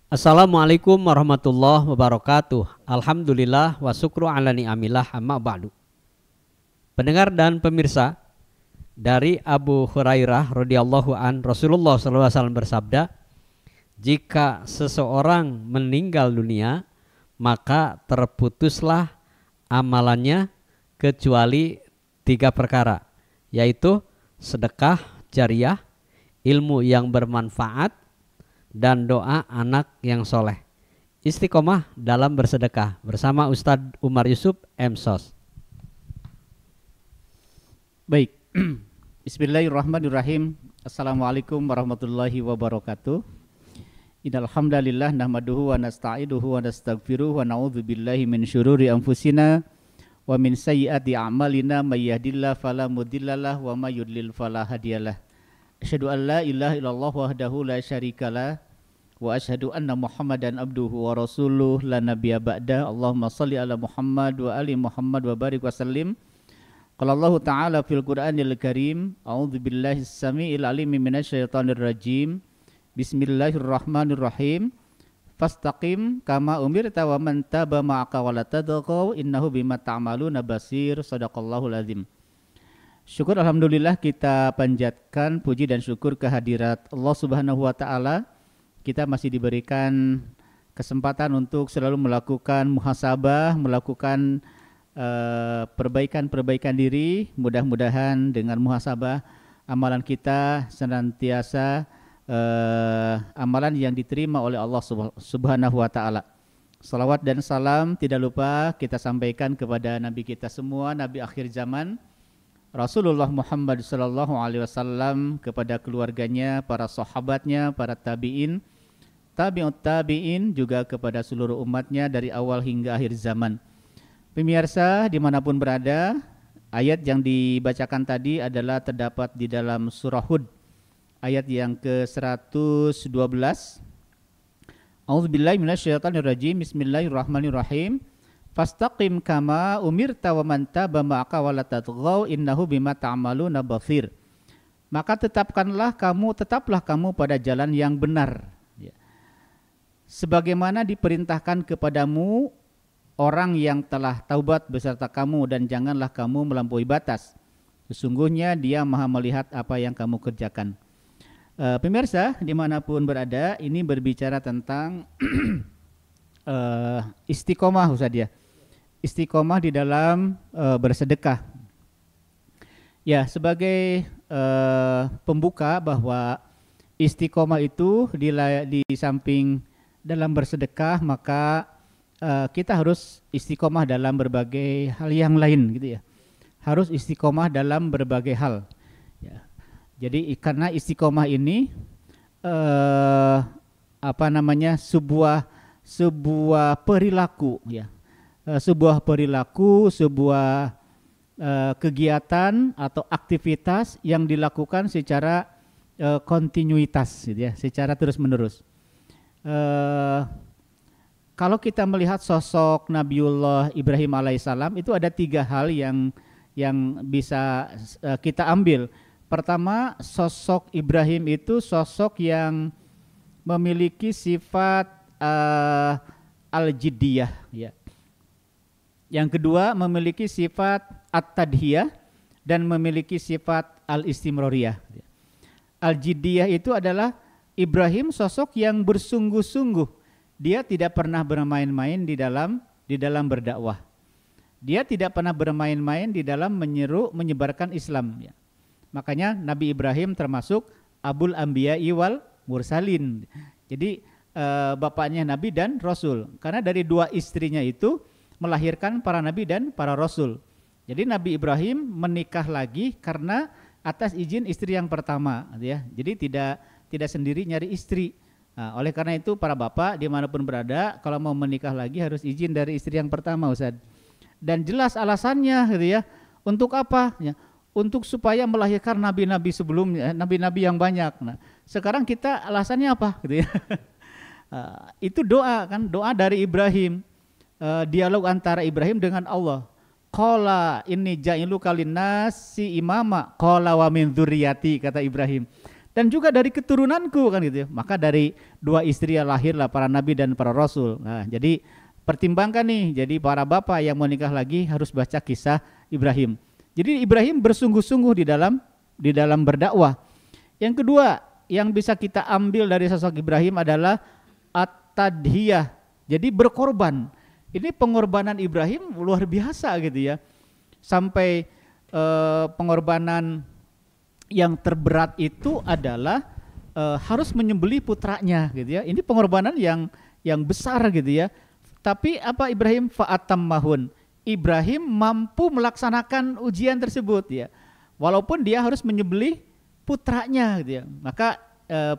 Assalamualaikum warahmatullahi wabarakatuh. Alhamdulillah wa syukru ala ni'amillah amma ba'du. Pendengar dan pemirsa, dari Abu Hurairah radhiyallahu an, Rasulullah SAW bersabda, jika seseorang meninggal dunia, maka terputuslah amalannya kecuali 3 perkara, yaitu sedekah jariyah, ilmu yang bermanfaat, dan doa anak yang soleh. Istiqomah dalam bersedekah bersama Ustadz Umar Yusuf MSOS. Baik, Bismillahirrahmanirrahim. Assalamualaikum warahmatullahi wabarakatuh. Innal hamdalillah nahmaduhu wa nasta'inuhu wa nastaghfiruh wa na'udzu billahi min syururi anfusina wa min sayyiati a'malina may yahdihillahu fala mudhillalah wa may yudlil fala hadiyalah. Asyhadu an la ilaha illallah wahdahu la syarikalah wa asyhadu anna Muhammadan abduhu wa rasuluh la nabiyya ba'da. Allahumma shalli ala Muhammad wa ali Muhammad wa barik wa sallim. Qala Allah Ta'ala fil Qur'anil Karim, a'udzu billahi as-sami'il alim minasyaitonir rajim. Bismillahirrahmanirrahim. Fastaqim kama umirta wa man taba ma'aka wa la tadghaw innahu bima ta'maluna basir. Shadaqallahul azim. Syukur alhamdulillah kita panjatkan puji dan syukur kehadirat Allah Subhanahu wa taala. Kita masih diberikan kesempatan untuk selalu melakukan muhasabah, melakukan perbaikan-perbaikan diri. Mudah-mudahan dengan muhasabah amalan kita senantiasa amalan yang diterima oleh Allah Subhanahu wa taala. Salawat dan salam tidak lupa kita sampaikan kepada nabi kita semua, nabi akhir zaman, Rasulullah Muhammad sallallahu alaihi wasallam, kepada keluarganya, para sahabatnya, para tabi'in, tabi'ut tabi'in, juga kepada seluruh umatnya dari awal hingga akhir zaman. Pemirsa dimanapun berada, ayat yang dibacakan tadi adalah terdapat di dalam surah Hud, ayat yang ke-112. A'udzubillahi minasyaitonirrajim. Bismillahirrahmanirrahim. Fastaqim kama umirta wa man taba ma'aka wa la tadghaw innahu bima ta'maluna basir. Maka tetaplah kamu pada jalan yang benar, ya, sebagaimana diperintahkan kepadamu orang yang telah taubat beserta kamu, dan janganlah kamu melampaui batas. Sesungguhnya Dia Maha melihat apa yang kamu kerjakan. Pemirsa dimanapun berada, ini berbicara tentang istiqomah, Ustaz ya. Istiqomah di dalam bersedekah. Ya, sebagai pembuka bahwa istiqomah itu di samping dalam bersedekah, maka kita harus istiqomah dalam berbagai hal yang lain, gitu ya. Harus istiqomah dalam berbagai hal. Ya. Jadi karena istiqomah ini sebuah perilaku, ya. Sebuah perilaku, sebuah kegiatan atau aktivitas yang dilakukan secara kontinuitas, gitu ya, secara terus-menerus. Kalau kita melihat sosok Nabiullah Ibrahim alaihissalam, itu ada 3 hal yang bisa kita ambil. Pertama, sosok Ibrahim itu sosok yang memiliki sifat al-jiddiyah, ya. Yang kedua, memiliki sifat at-tadhiyah dan memiliki sifat al-istimroriyah. Al-jiddiyah itu adalah Ibrahim sosok yang bersungguh-sungguh. Dia tidak pernah bermain-main di dalam berdakwah. Dia tidak pernah bermain-main di dalam menyebarkan Islam, ya. Makanya Nabi Ibrahim termasuk Abul Anbiya'i wal Mursalin. Jadi bapaknya Nabi dan Rasul. Karena dari 2 istrinya itu melahirkan para Nabi dan para Rasul. Jadi Nabi Ibrahim menikah lagi karena atas izin istri yang pertama, ya. Jadi tidak sendiri nyari istri. Nah, oleh karena itu para bapak dimanapun berada, kalau mau menikah lagi harus izin dari istri yang pertama, Ustaz. Dan jelas alasannya, gitu ya. Untuk apa? Ya, untuk supaya melahirkan nabi-nabi sebelumnya, nabi-nabi yang banyak. Nah, sekarang kita alasannya apa, gitu ya? Itu doa, kan, doa dari Ibrahim. Dialog antara Ibrahim dengan Allah. Qala inni ja'iluka linnasi imama, qala wa min dzurriyyati, kata Ibrahim. dan juga dari keturunanku kan gitu ya. Maka dari dua istri lahirlah para nabi dan para rasul. Nah, jadi pertimbangkan nih, jadi para bapak yang mau nikah lagi harus baca kisah Ibrahim. Jadi Ibrahim bersungguh-sungguh di dalam berdakwah. Yang kedua yang bisa kita ambil dari sosok Ibrahim adalah at-tadhiyah. Jadi berkorban. Ini pengorbanan Ibrahim luar biasa gitu ya. Sampai pengorbanan yang terberat itu adalah harus menyembelih putranya gitu ya. Ini pengorbanan yang besar gitu ya. Tapi apa Ibrahim fa'atammahun. Ibrahim mampu melaksanakan ujian tersebut ya. Walaupun dia harus menyembelih putranya gitu ya. Maka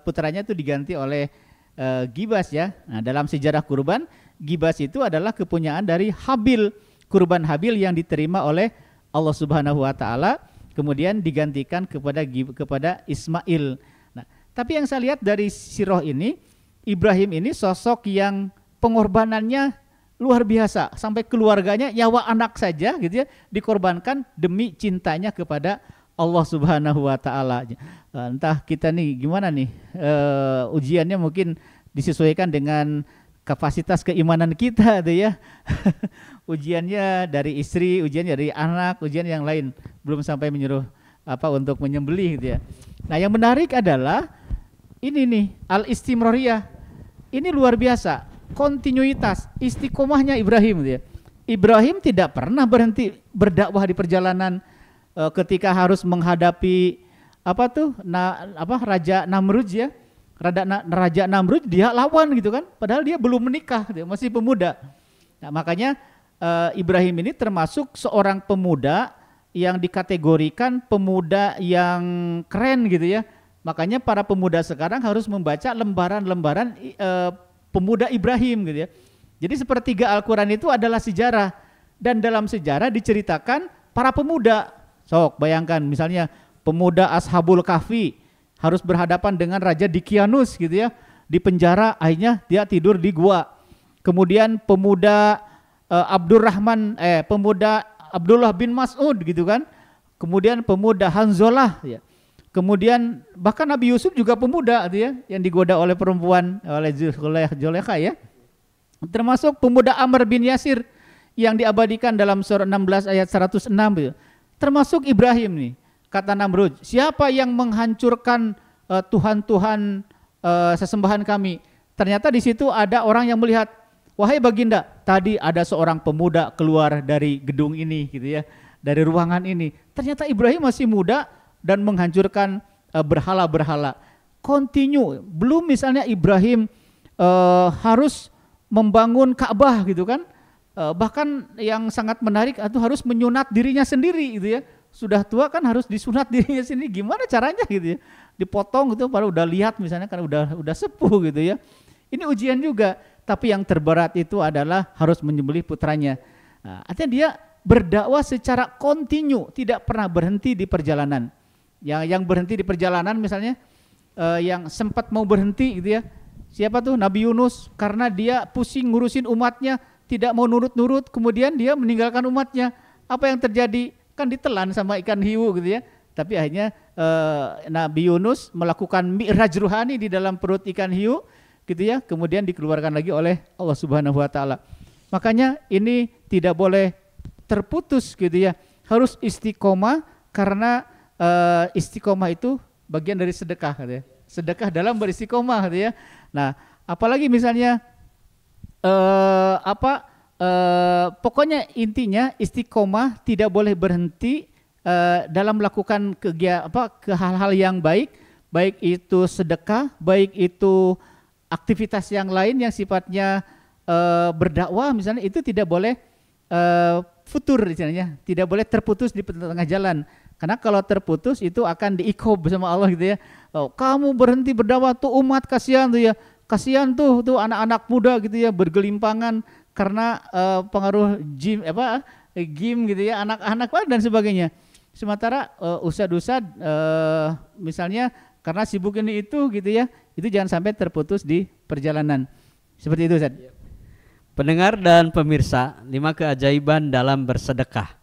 putranya itu diganti oleh Gibas ya. Nah, dalam sejarah kurban, Gibas itu adalah kepunyaan dari Habil. Kurban Habil yang diterima oleh Allah Subhanahu wa taala kemudian digantikan kepada Ismail. Nah, tapi yang saya lihat dari sirah ini, Ibrahim ini sosok yang pengorbanannya luar biasa, sampai keluarganya, nyawa anak saja gitu ya dikorbankan demi cintanya kepada Allah Subhanahu wa taala. Entah kita nih gimana nih ujiannya mungkin disesuaikan dengan kapasitas keimanan kita tuh ya. Ujiannya dari istri, ujian dari anak, ujian yang lain, belum sampai menyuruh untuk menyembelih gitu ya. Nah, yang menarik adalah ini nih al-istimroriyah. Ini luar biasa, kontinuitas, istiqomahnya Ibrahim gitu ya. Ibrahim tidak pernah berhenti berdakwah di perjalanan ketika harus menghadapi Raja Namrud ya. Raja Namrud dia lawan gitu kan, padahal dia belum menikah, dia masih pemuda. Nah, makanya Ibrahim ini termasuk seorang pemuda yang dikategorikan pemuda yang keren gitu ya. Makanya para pemuda sekarang harus membaca lembaran-lembaran pemuda Ibrahim gitu ya. Jadi sepertiga Al-Quran itu adalah sejarah, dan dalam sejarah diceritakan para pemuda. Sok bayangkan misalnya pemuda Ashabul Kahfi harus berhadapan dengan Raja Dicyanus gitu ya, di penjara, akhirnya dia tidur di gua. Kemudian pemuda pemuda Abdullah bin Mas'ud gitu kan. Kemudian pemuda Hanzalah ya. Kemudian bahkan Nabi Yusuf juga pemuda gitu ya, yang digoda oleh perempuan, oleh Zulaikha ya. Termasuk pemuda Amr bin Yasir yang diabadikan dalam surah 16 ayat 106 gitu. Termasuk Ibrahim nih. Kata Namrud, siapa yang menghancurkan Tuhan-Tuhan sesembahan kami? Ternyata di situ ada orang yang melihat, wahai baginda, tadi ada seorang pemuda keluar dari gedung ini gitu ya, dari ruangan ini. Ternyata Ibrahim masih muda dan menghancurkan berhala-berhala. Continue, belum misalnya Ibrahim harus membangun Ka'bah gitu kan. Bahkan yang sangat menarik itu harus menyunat dirinya sendiri gitu ya. Sudah tua kan harus disunat dirinya sendiri, gimana caranya gitu ya, dipotong gitu, baru udah lihat misalnya kan udah sepuh gitu ya. Ini ujian juga, tapi yang terberat itu adalah harus menyembelih putranya. Nah, artinya dia berdakwah secara kontinu, tidak pernah berhenti di perjalanan. Yang berhenti di perjalanan misalnya yang sempat mau berhenti gitu ya, siapa tuh? Nabi Yunus, karena dia pusing ngurusin umatnya, tidak mau nurut-nurut, kemudian dia meninggalkan umatnya. Apa yang terjadi? Kan ditelan sama ikan hiu gitu ya. Tapi akhirnya Nabi Yunus melakukan mi'raj ruhani di dalam perut ikan hiu gitu ya, kemudian dikeluarkan lagi oleh Allah Subhanahu wa taala. Makanya ini tidak boleh terputus gitu ya. Harus istiqomah, karena istiqomah itu bagian dari sedekah gitu ya. Sedekah dalam beristiqomah gitu ya. Nah, apalagi misalnya pokoknya intinya istiqomah tidak boleh berhenti dalam melakukan ke hal-hal yang baik itu sedekah, baik itu aktivitas yang lain yang sifatnya berdakwah misalnya, itu tidak boleh futur misalnya, tidak boleh terputus di tengah jalan. Karena kalau terputus itu akan diikob sama Allah gitu ya. Oh, kamu berhenti berdakwah tuh umat, kasihan tuh ya. Kasihan tuh anak-anak muda gitu ya, bergelimpangan karena pengaruh game gitu ya, anak-anak dan sebagainya. Sementara ustad-ustad misalnya karena sibuk ini itu gitu ya, itu jangan sampai terputus di perjalanan. Seperti itu, Ustaz. Pendengar dan pemirsa, 5 keajaiban dalam bersedekah.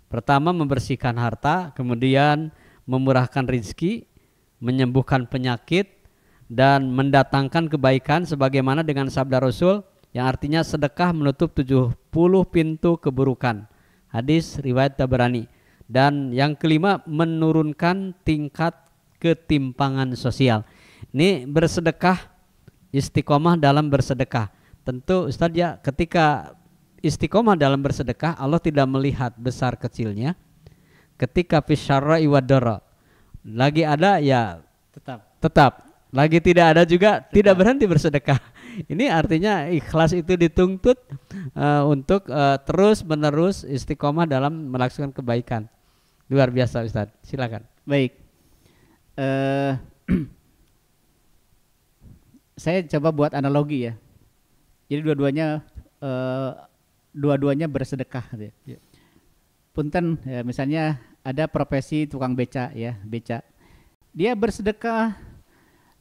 Pertama, membersihkan harta, kemudian memurahkan rezeki, menyembuhkan penyakit, dan mendatangkan kebaikan sebagaimana dengan sabda Rasul yang artinya sedekah menutup 70 pintu keburukan. Hadis riwayat Tabrani. Dan yang kelima, menurunkan tingkat ketimpangan sosial. Ini bersedekah, istiqomah dalam bersedekah. Tentu Ustaz ya, ketika istiqomah dalam bersedekah, Allah tidak melihat besar kecilnya. Ketika fisyarra iwadara, lagi ada ya tetap. Lagi tidak ada juga tidak berhenti bersedekah. Ini artinya ikhlas itu dituntut untuk terus menerus istiqomah dalam melaksanakan kebaikan. Luar biasa Ustaz, silakan. Baik. Saya coba buat analogi ya. Jadi dua-duanya bersedekah. Ya. Punten ya, misalnya ada profesi tukang beca ya, beca. Dia bersedekah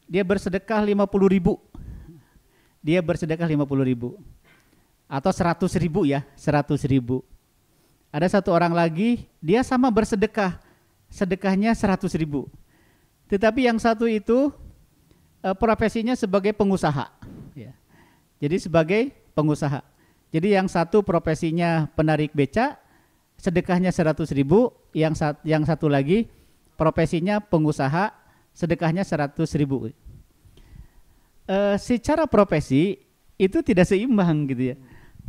50.000. Dia bersedekah 50.000 atau 100.000 ya, 100.000. Ada satu orang lagi, dia sama bersedekah, sedekahnya 100.000. Tetapi yang satu itu profesinya sebagai pengusaha. Ya. Jadi sebagai pengusaha. Jadi yang satu profesinya penarik beca, sedekahnya 100.000. Yang satu lagi profesinya pengusaha, sedekahnya 100.000. Secara profesi itu tidak seimbang gitu ya.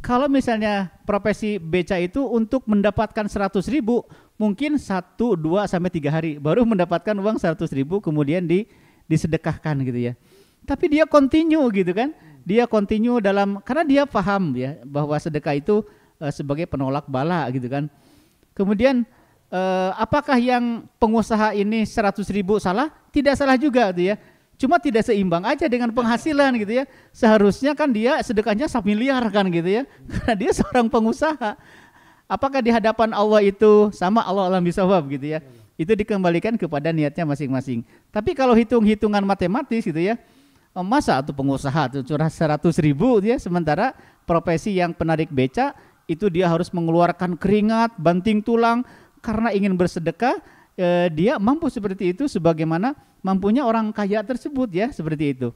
Kalau misalnya profesi beca itu untuk mendapatkan 100.000 mungkin 1, 2 sampai 3 hari baru mendapatkan uang 100.000 kemudian disedekahkan gitu ya. Tapi dia continue gitu kan. Dia continue karena dia paham ya bahwa sedekah itu sebagai penolak bala gitu kan. Kemudian apakah yang pengusaha ini 100.000 salah? Tidak salah juga gitu ya. Cuma tidak seimbang aja dengan penghasilan gitu ya. Seharusnya kan dia sedekahnya 1 miliar kan gitu ya. Karena dia seorang pengusaha. Apakah di hadapan Allah itu sama? Allah alam bisawab gitu ya. Itu dikembalikan kepada niatnya masing-masing. Tapi kalau hitung-hitungan matematis gitu ya, masa tuh pengusaha tuh curah 100.000 dia, sementara profesi yang penarik beca itu dia harus mengeluarkan keringat, banting tulang karena ingin bersedekah. Dia mampu seperti itu sebagaimana mampunya orang kaya tersebut ya, seperti itu.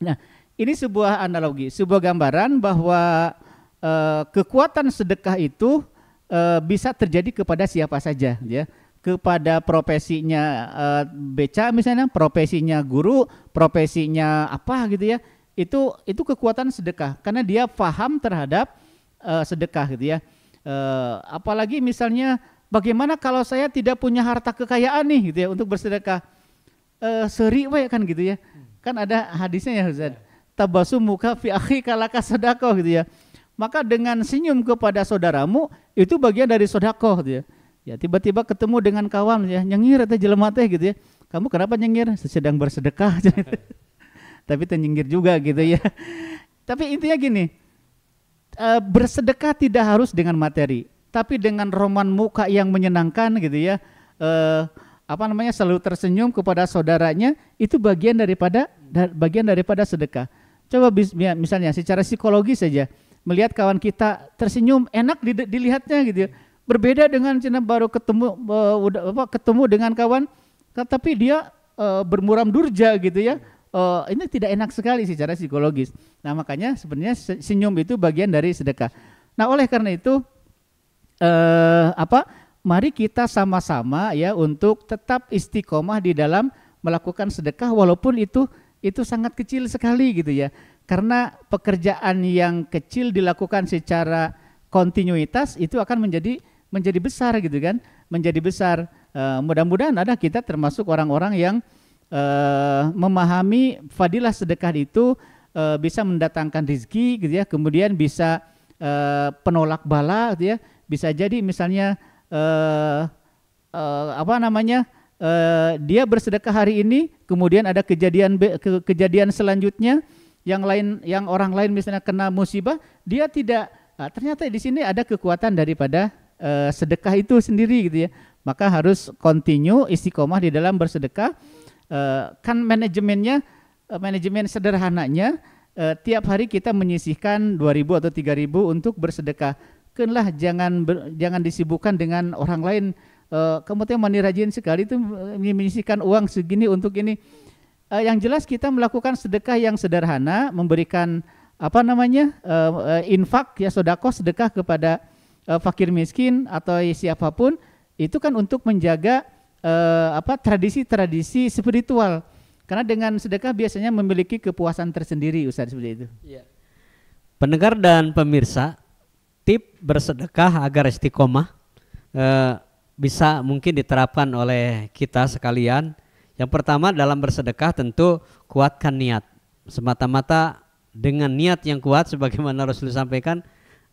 Nah, ini sebuah analogi, sebuah gambaran bahwa kekuatan sedekah itu bisa terjadi kepada siapa saja ya. Kepada profesinya beca misalnya, profesinya guru, profesinya apa gitu ya. Itu kekuatan sedekah karena dia paham terhadap sedekah gitu ya. Apalagi misalnya bagaimana kalau saya tidak punya harta kekayaan nih gitu ya untuk bersedekah, seri we kan gitu ya. Kan ada hadisnya ya Ustaz. Tabasumuka fi akhika laka sedekah gitu ya. Maka dengan senyum kepada saudaramu itu bagian dari sedekah gitu ya. Ya tiba-tiba ketemu dengan kawan ya, nyengir atau jelema teh gitu ya. Kamu kenapa nyengir? Sedang bersedekah. Tapi ternyengir juga gitu ya. Tapi intinya gini, bersedekah tidak harus dengan materi, tapi dengan roman muka yang menyenangkan gitu ya. Selalu tersenyum kepada saudaranya, itu bagian daripada sedekah. Coba misalnya secara psikologi saja, melihat kawan kita tersenyum, enak dilihatnya gitu ya. Berbeda dengan baru ketemu dengan kawan, tapi dia bermuram durja gitu ya. Ini tidak enak sekali secara psikologis. Nah makanya sebenarnya senyum itu bagian dari sedekah. Nah oleh karena itu mari kita sama-sama ya untuk tetap istiqomah di dalam melakukan sedekah walaupun itu sangat kecil sekali gitu ya. Karena pekerjaan yang kecil dilakukan secara kontinuitas itu akan menjadi besar gitu kan, menjadi besar. Mudah-mudahan kita termasuk orang-orang yang memahami fadilah sedekah itu bisa mendatangkan rezeki gitu ya, kemudian bisa penolak bala gitu ya. Bisa jadi misalnya dia bersedekah hari ini, kemudian ada kejadian selanjutnya yang orang lain misalnya kena musibah, dia tidak. Ternyata di sini ada kekuatan daripada sedekah itu sendiri gitu ya. Maka harus continue istiqomah di dalam bersedekah. Kan manajemen sederhananya tiap hari kita menyisihkan 2.000 atau 3.000 untuk bersedekah. Jangan disibukkan dengan orang lain kamu tuh mandi rajin sekali tuh menyisihkan uang segini untuk ini. Yang jelas kita melakukan sedekah yang sederhana, memberikan infak ya, sedekah kepada fakir miskin atau siapapun, itu kan untuk menjaga tradisi-tradisi spiritual. Karena dengan sedekah biasanya memiliki kepuasan tersendiri, Ustaz, seperti itu. Ya. Pendengar dan pemirsa, tip bersedekah agar istiqomah bisa mungkin diterapkan oleh kita sekalian. Yang pertama dalam bersedekah tentu kuatkan niat. Semata-mata dengan niat yang kuat sebagaimana Rasulullah sampaikan,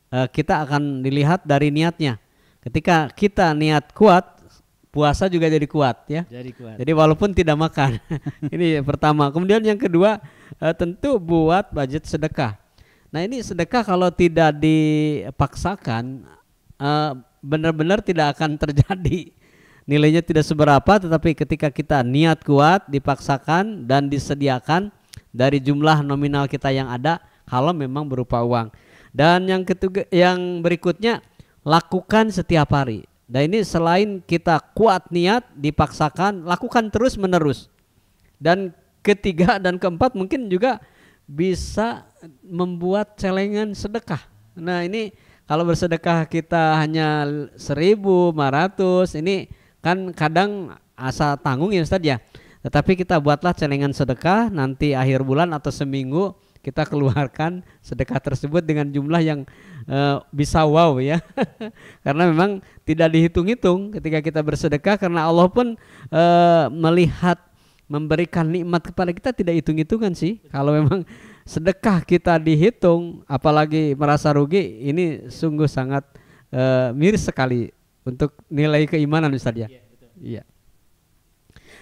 kita akan dilihat dari niatnya. Ketika kita niat kuat, puasa juga jadi kuat ya. Jadi walaupun tidak makan. Ini pertama. Kemudian yang kedua, tentu buat budget sedekah. Nah, ini sedekah kalau tidak dipaksakan benar-benar tidak akan terjadi. Nilainya tidak seberapa, tetapi ketika kita niat kuat, dipaksakan dan disediakan dari jumlah nominal kita yang ada, kalau memang berupa uang. Dan yang ketiga, yang berikutnya, lakukan setiap hari. Dan ini selain kita kuat niat, dipaksakan, lakukan terus menerus. Dan ketiga dan keempat mungkin juga bisa membuat celengan sedekah. Nah, ini kalau bersedekah kita hanya 1.500, ini kan kadang asa tanggung ya Ustadz ya. Tetapi kita buatlah celengan sedekah, nanti akhir bulan atau seminggu kita keluarkan sedekah tersebut dengan jumlah yang bisa wow ya. Karena memang tidak dihitung-hitung ketika kita bersedekah, karena Allah pun melihat memberikan nikmat kepada kita tidak hitung-hitungan sih. Kalau memang sedekah kita dihitung, apalagi merasa rugi, ini sungguh sangat miris sekali untuk nilai keimanan Ustaz ya. Iya.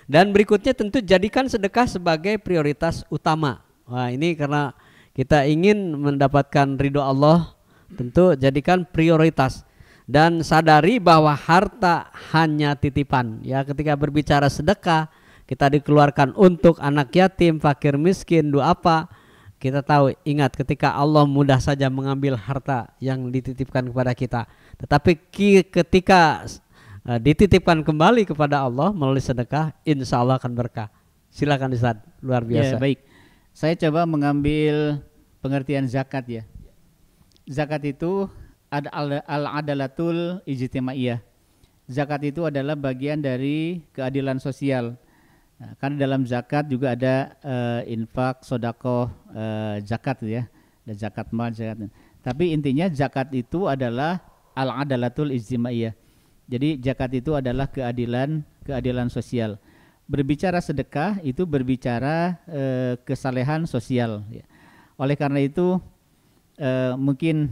Dan berikutnya tentu jadikan sedekah sebagai prioritas utama. Wah, ini karena kita ingin mendapatkan ridho Allah, tentu jadikan prioritas. Dan sadari bahwa harta hanya titipan. Ya, ketika berbicara sedekah, kita dikeluarkan untuk anak yatim, fakir miskin, doa apa? Kita tahu, ingat ketika Allah mudah saja mengambil harta yang dititipkan kepada kita. Tetapi ketika dititipkan kembali kepada Allah melalui sedekah, insya Allah akan berkah. Silakan Ustaz, luar biasa. Ya, baik. Saya coba mengambil pengertian zakat ya. Zakat itu ada al-adalatul ijtimaiyah. Zakat itu adalah bagian dari keadilan sosial. Nah, karena dalam zakat juga ada infak, sodakoh, zakat ya, ada zakat mal, zakat. Tapi intinya zakat itu adalah al-adalatul ijtimaiyah. Jadi zakat itu adalah keadilan sosial. Berbicara sedekah itu berbicara kesalehan sosial. Ya. Oleh karena itu mungkin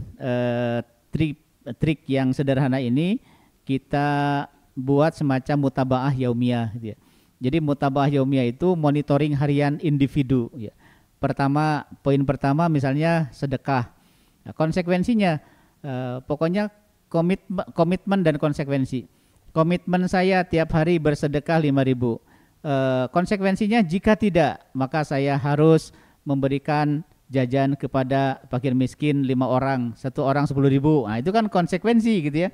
trik yang sederhana ini kita buat semacam mutabaah yaumiyah. Gitu ya. Jadi mutabaah yaumiyah itu monitoring harian individu. Ya. Poin pertama misalnya sedekah. Nah, konsekuensinya pokoknya komitmen dan konsekuensi. Komitmen saya tiap hari bersedekah 5.000. Konsekuensinya jika tidak, maka saya harus memberikan jajan kepada fakir miskin 5 orang, 1 orang 10.000. Nah, itu kan konsekuensi gitu ya.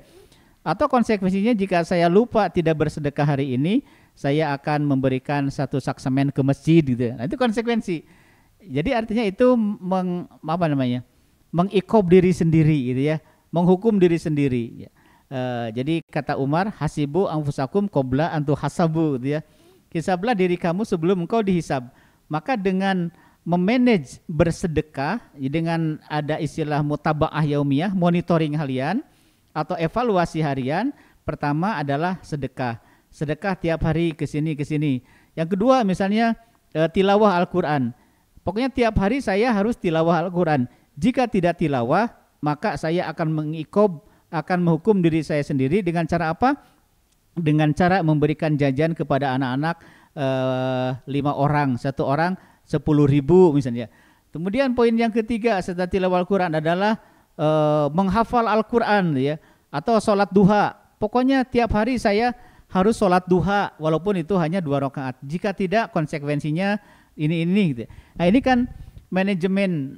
Atau konsekuensinya jika saya lupa tidak bersedekah hari ini, saya akan memberikan 1 saksemen ke masjid gitu. Nah, itu konsekuensi. Jadi artinya itu mengikob diri sendiri gitu ya, menghukum diri sendiri. Ya. Jadi kata Umar, hasibu anfusakum qabla an tuhasabu gitu ya. Hisablah diri kamu sebelum engkau dihisab. Maka dengan memanage bersedekah, dengan ada istilah mutabaah yaumiyah, monitoring harian atau evaluasi harian, pertama adalah sedekah. Sedekah tiap hari ke sini. Yang kedua misalnya tilawah Al-Qur'an. Pokoknya tiap hari saya harus tilawah Al-Qur'an. Jika tidak tilawah, maka saya akan akan menghukum diri saya sendiri dengan cara apa? Dengan cara memberikan jajan kepada anak-anak 5 orang, 1 orang 10.000 misalnya. Kemudian poin yang ketiga setelah tilawah Al-Qur'an adalah menghafal Al-Qur'an ya, atau sholat duha. Pokoknya tiap hari saya harus sholat duha walaupun itu hanya 2 rakaat. Jika tidak, konsekuensinya ini gitu. Nah, ini kan manajemen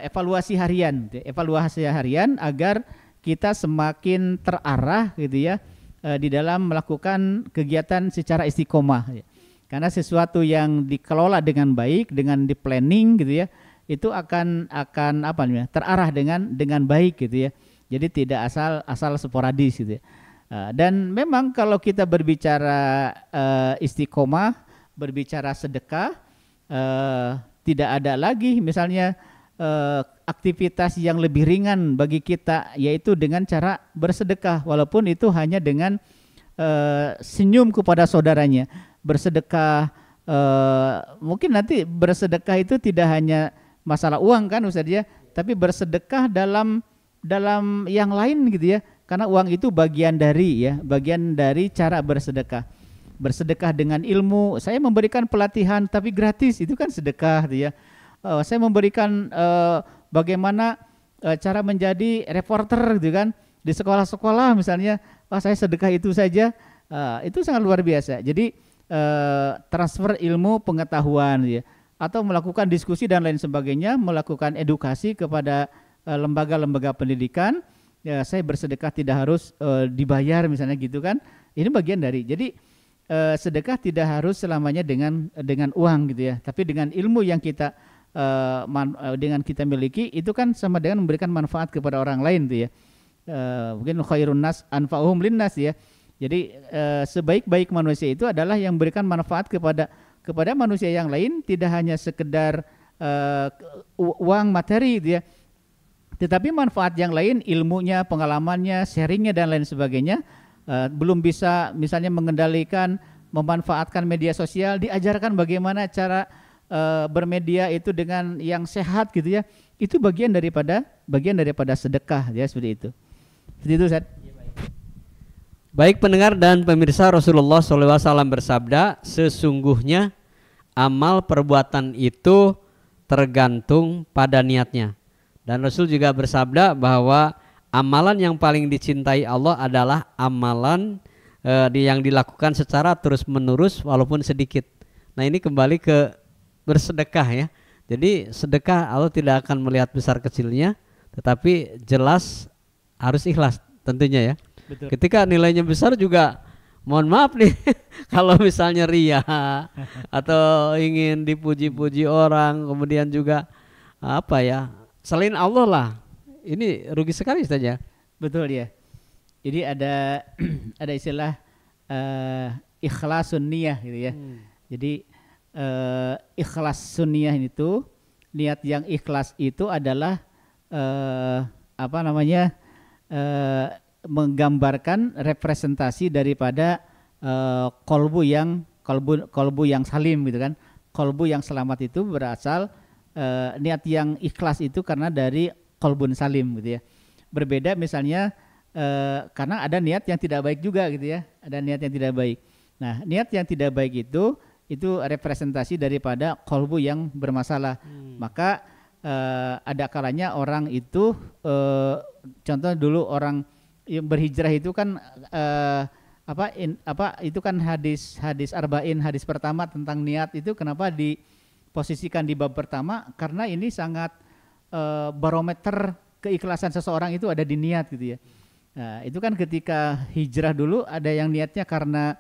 evaluasi harian, gitu. Evaluasi harian agar kita semakin terarah gitu ya, di dalam melakukan kegiatan secara istiqomah ya. Karena sesuatu yang dikelola dengan baik, dengan di planning gitu ya, itu akan apa namanya, terarah dengan baik gitu ya. Jadi tidak asal sporadis gitu ya. Dan memang kalau kita berbicara istiqomah, berbicara sedekah, tidak ada lagi misalnya aktivitas yang lebih ringan bagi kita, yaitu dengan cara bersedekah, walaupun itu hanya dengan senyum kepada saudaranya. Bersedekah, mungkin nanti bersedekah itu tidak hanya masalah uang kan Ustaz ya, tapi bersedekah dalam yang lain gitu ya, karena uang itu bagian dari cara bersedekah. Bersedekah dengan ilmu, saya memberikan pelatihan tapi gratis, itu kan sedekah gitu ya. Saya memberikan bagaimana cara menjadi reporter gitu kan di sekolah-sekolah misalnya, saya sedekah itu saja, itu sangat luar biasa. Jadi transfer ilmu pengetahuan ya, atau melakukan diskusi dan lain sebagainya, melakukan edukasi kepada lembaga-lembaga pendidikan. Ya, saya bersedekah tidak harus dibayar misalnya gitu kan. Ini bagian dari. Jadi sedekah tidak harus selamanya dengan uang gitu ya, tapi dengan ilmu yang kita dengan kita miliki, itu kan sama dengan memberikan manfaat kepada orang lain tuh ya. Mungkin khairun nas anfa'uhum linnas ya. Jadi sebaik-baik manusia itu adalah yang memberikan manfaat kepada manusia yang lain, tidak hanya sekedar uang materi gitu ya, tetapi manfaat yang lain, ilmunya, pengalamannya, sharingnya dan lain sebagainya. Belum bisa misalnya mengendalikan, memanfaatkan media sosial, diajarkan bagaimana cara bermedia itu dengan yang sehat gitu ya. Itu bagian daripada sedekah ya, seperti itu. Seperti itu Ustaz. Baik pendengar dan pemirsa, Rasulullah SAW bersabda, sesungguhnya amal perbuatan itu tergantung pada niatnya. Dan Rasul juga bersabda bahwa amalan yang paling dicintai Allah adalah amalan yang dilakukan secara terus menerus walaupun sedikit. Nah ini kembali ke bersedekah ya. Jadi sedekah Allah tidak akan melihat besar kecilnya, tetapi jelas harus ikhlas tentunya ya. Betul. Ketika nilainya besar juga mohon maaf nih kalau misalnya ria atau ingin dipuji-puji orang, kemudian juga apa ya, selain Allah lah, ini rugi sekali saja. Betul ya. Jadi ada istilah ikhlasun niyah gitu ya. Jadi ikhlas sunniyah itu, niat yang ikhlas itu adalah menggambarkan representasi daripada kolbu yang salim gitu kan. Kolbu yang selamat itu berasal, niat yang ikhlas itu karena dari kolbun salim gitu ya. Berbeda misalnya karena ada niat yang tidak baik juga gitu ya. Ada niat yang tidak baik. Nah, niat yang tidak baik itu representasi daripada kolbu yang bermasalah. Maka ada kalanya orang itu contoh dulu orang yang berhijrah itu kan itu kan hadis arba'in, hadis pertama tentang niat itu kenapa diposisikan di bab pertama, karena ini sangat barometer keikhlasan seseorang itu ada di niat gitu ya. Nah, itu kan ketika hijrah dulu ada yang niatnya karena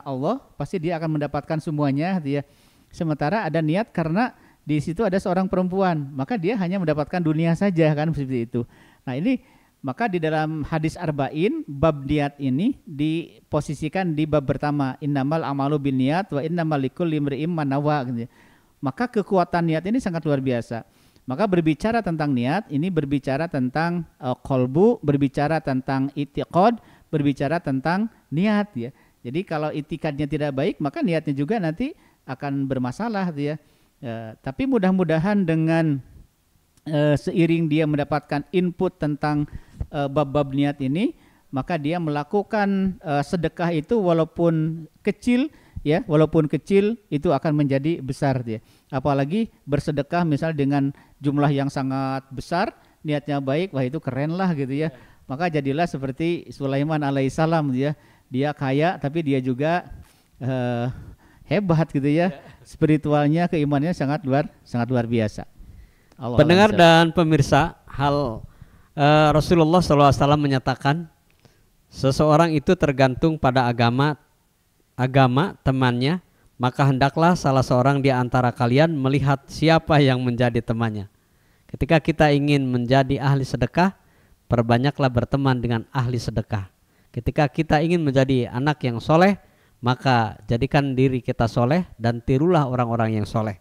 Allah, pasti dia akan mendapatkan semuanya gitu ya. Sementara ada niat karena di situ ada seorang perempuan, maka dia hanya mendapatkan dunia saja kan, seperti itu. Nah, ini maka di dalam hadis arba'in bab niat ini diposisikan di bab pertama, innamal amalu binniyat wa innamal likulli imri'in ma nawa gitu. Maka kekuatan niat ini sangat luar biasa. Maka berbicara tentang niat ini berbicara tentang qalbu, berbicara tentang i'tiqad, berbicara tentang niat ya. Jadi kalau i'tiqadnya tidak baik, maka niatnya juga nanti akan bermasalah gitu ya. Tapi mudah-mudahan dengan seiring dia mendapatkan input tentang bab-bab niat ini, maka dia melakukan sedekah itu walaupun kecil ya, walaupun kecil itu akan menjadi besar dia. Apalagi bersedekah misal dengan jumlah yang sangat besar, niatnya baik, wah itu keren lah gitu ya. Maka jadilah seperti Sulaiman alaihissalam dia kaya tapi dia juga hebat gitu ya. Spiritualnya, keimanannya sangat luar biasa. Allah Pendengar dan pemirsa, Rasulullah SAW menyatakan, seseorang itu tergantung pada agama temannya, maka hendaklah salah seorang di antara kalian melihat siapa yang menjadi temannya. Ketika kita ingin menjadi ahli sedekah, perbanyaklah berteman dengan ahli sedekah. Ketika kita ingin menjadi anak yang soleh, maka jadikan diri kita soleh dan tirulah orang-orang yang soleh.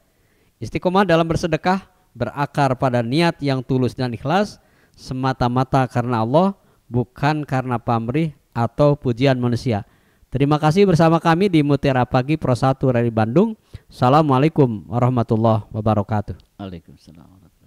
Istiqomah dalam bersedekah berakar pada niat yang tulus dan ikhlas, semata-mata karena Allah, bukan karena pamrih atau pujian manusia. Terima kasih bersama kami di Mutiara Pagi Pro 1 dari Bandung. Assalamualaikum warahmatullahi wabarakatuh. Waalaikumsalam.